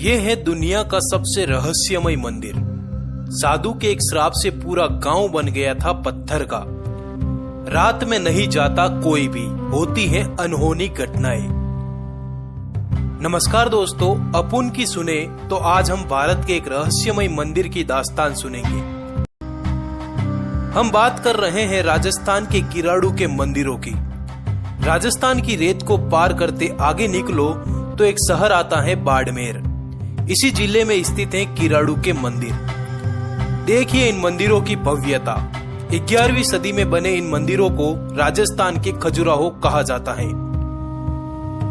ये है दुनिया का सबसे रहस्यमय मंदिर। साधु के एक श्राप से पूरा गांव बन गया था पत्थर का। रात में नहीं जाता कोई भी, होती है अनहोनी घटनाएं। नमस्कार दोस्तों, अपुन की सुने तो आज हम भारत के एक रहस्यमय मंदिर की दास्तान सुनेंगे। हम बात कर रहे हैं राजस्थान के किराड़ू के मंदिरों की। राजस्थान की रेत को पार करते आगे निकलो तो एक शहर आता है बाड़मेर। इसी जिले में स्थित है किराड़ू के मंदिर। देखिए इन मंदिरों की भव्यता। 11वीं सदी में बने इन मंदिरों को राजस्थान के खजुराहो कहा जाता है,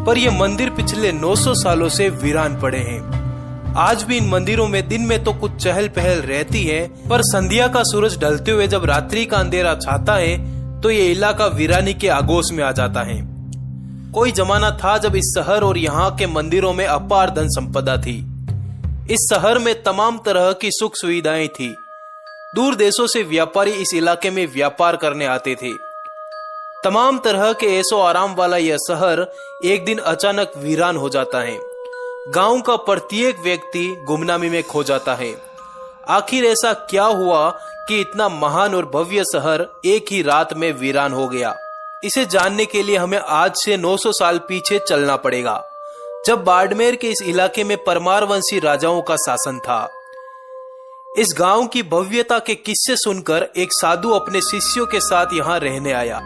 पर ये मंदिर पिछले 900 सालों से वीरान पड़े हैं। आज भी इन मंदिरों में दिन में तो कुछ चहल पहल रहती है, पर संध्या का सूरज ढलते हुए जब रात्रि का अंधेरा छाता है तो ये इलाका वीरानी के आगोश में आ जाता है। कोई जमाना था जब इस शहर और यहाँ के मंदिरों में अपार धन संपदा थी। इस शहर में तमाम तरह की सुख सुविधाएं थी। दूर देशों से व्यापारी इस इलाके में व्यापार करने आते थे। तमाम तरह के ऐशो आराम वाला यह शहर एक दिन अचानक वीरान हो जाता है। गांव का प्रत्येक व्यक्ति गुमनामी में खो जाता है। आखिर ऐसा क्या हुआ कि इतना महान और भव्य शहर एक ही रात में वीरान हो गया? इसे जानने के लिए हमें आज से 900 साल पीछे चलना पड़ेगा, जब बाड़मेर के इस इलाके में परमार वंशी राजाओं का शासन था। इस गांव की भव्यता के किस्से सुनकर एक साधु अपने शिष्यों के साथ यहाँ रहने आया।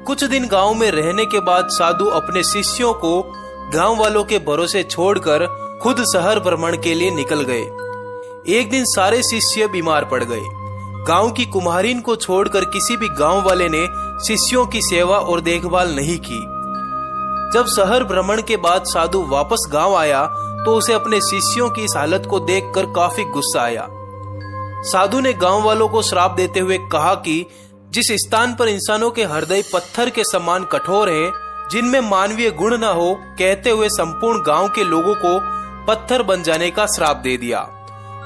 कुछ दिन गांव में रहने के बाद साधु अपने शिष्यों को गांव वालों के भरोसे छोड़कर खुद शहर भ्रमण के लिए निकल गए। एक दिन सारे शिष्य बीमार पड़ गए। गांव की कुम्हारिन को छोड़कर किसी भी गांव वाले ने शिष्यों की सेवा और देखभाल नहीं की। जब शहर भ्रमण के बाद साधु वापस गांव आया तो उसे अपने शिष्यों की इस हालत को देखकर काफी गुस्सा आया। साधु ने गांव वालों को श्राप देते हुए कहा कि जिस स्थान पर इंसानों के हृदय पत्थर के समान कठोर हैं, जिनमें मानवीय गुण न हो, कहते हुए संपूर्ण गांव के लोगों को पत्थर बन जाने का श्राप दे दिया।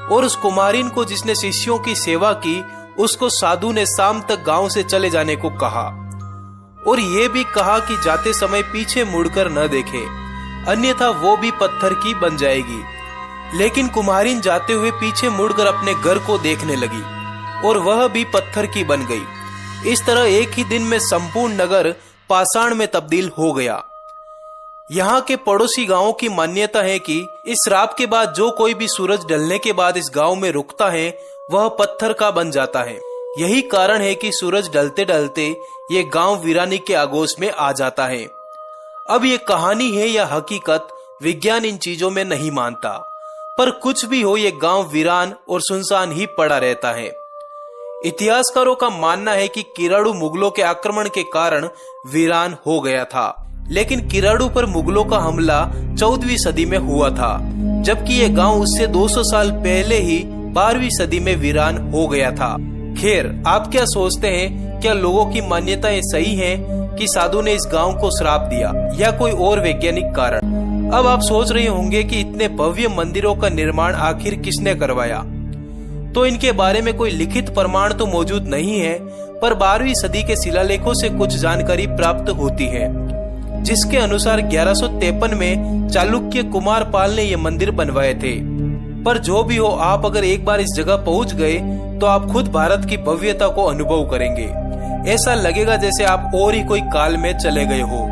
और उस कुमारिन को जिसने शिष्यों की सेवा की, उसको साधु ने शाम तक गांव से चले जाने को कहा और ये भी कहा कि जाते समय पीछे मुड़कर न देखे, अन्यथा वो भी पत्थर की बन जाएगी। लेकिन कुम्हारिन जाते हुए पीछे मुड़कर अपने घर को देखने लगी और वह भी पत्थर की बन गई। इस तरह एक ही दिन में संपूर्ण नगर पाषाण में तब्दील हो गया। यहाँ के पड़ोसी गांवों की मान्यता है कि इस श्राप के बाद जो कोई भी सूरज ढलने के बाद इस गांव में रुकता है वह पत्थर का बन जाता है। यही कारण है कि सूरज ढलते ढलते ये गांव वीरानी के आगोश में आ जाता है। अब ये कहानी है या हकीकत, विज्ञान इन चीजों में नहीं मानता, पर कुछ भी हो ये गांव वीरान और सुनसान ही पड़ा रहता है। इतिहासकारों का मानना है कि किराड़ू मुगलों के आक्रमण के कारण वीरान हो गया था, लेकिन किराड़ू पर मुगलों का हमला 14वीं सदी में हुआ था, जबकि ये गांव उससे 200 साल पहले ही 12वीं सदी में वीरान हो गया था। खैर, आप क्या सोचते हैं? क्या लोगों की मान्यताएं सही हैं कि साधु ने इस गांव को श्राप दिया या कोई और वैज्ञानिक कारण? अब आप सोच रहे होंगे कि इतने भव्य मंदिरों का निर्माण आखिर किसने करवाया? तो इनके बारे में कोई लिखित प्रमाण तो मौजूद नहीं है, पर 12वीं सदी के शिलालेखों से कुछ जानकारी प्राप्त होती है, जिसके अनुसार 1153 में चालुक्य कुमार पाल ने ये मंदिर बनवाए थे। पर जो भी हो, आप अगर एक बार इस जगह पहुंच गए तो आप खुद भारत की भव्यता को अनुभव करेंगे। ऐसा लगेगा जैसे आप और ही कोई काल में चले गए हो।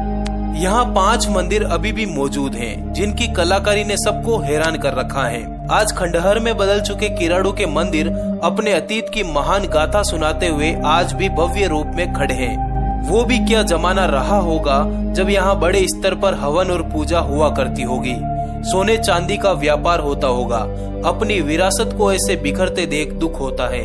यहाँ 5 मंदिर अभी भी मौजूद हैं, जिनकी कलाकारी ने सबको हैरान कर रखा है। आज खंडहर में बदल चुके किराड़ू के मंदिर अपने अतीत की महान गाथा सुनाते हुए आज भी भव्य रूप में खड़े हैं। वो भी क्या जमाना रहा होगा जब यहाँ बड़े स्तर पर हवन और पूजा हुआ करती होगी, सोने चांदी का व्यापार होता होगा। अपनी विरासत को ऐसे बिखरते देख दुख होता है।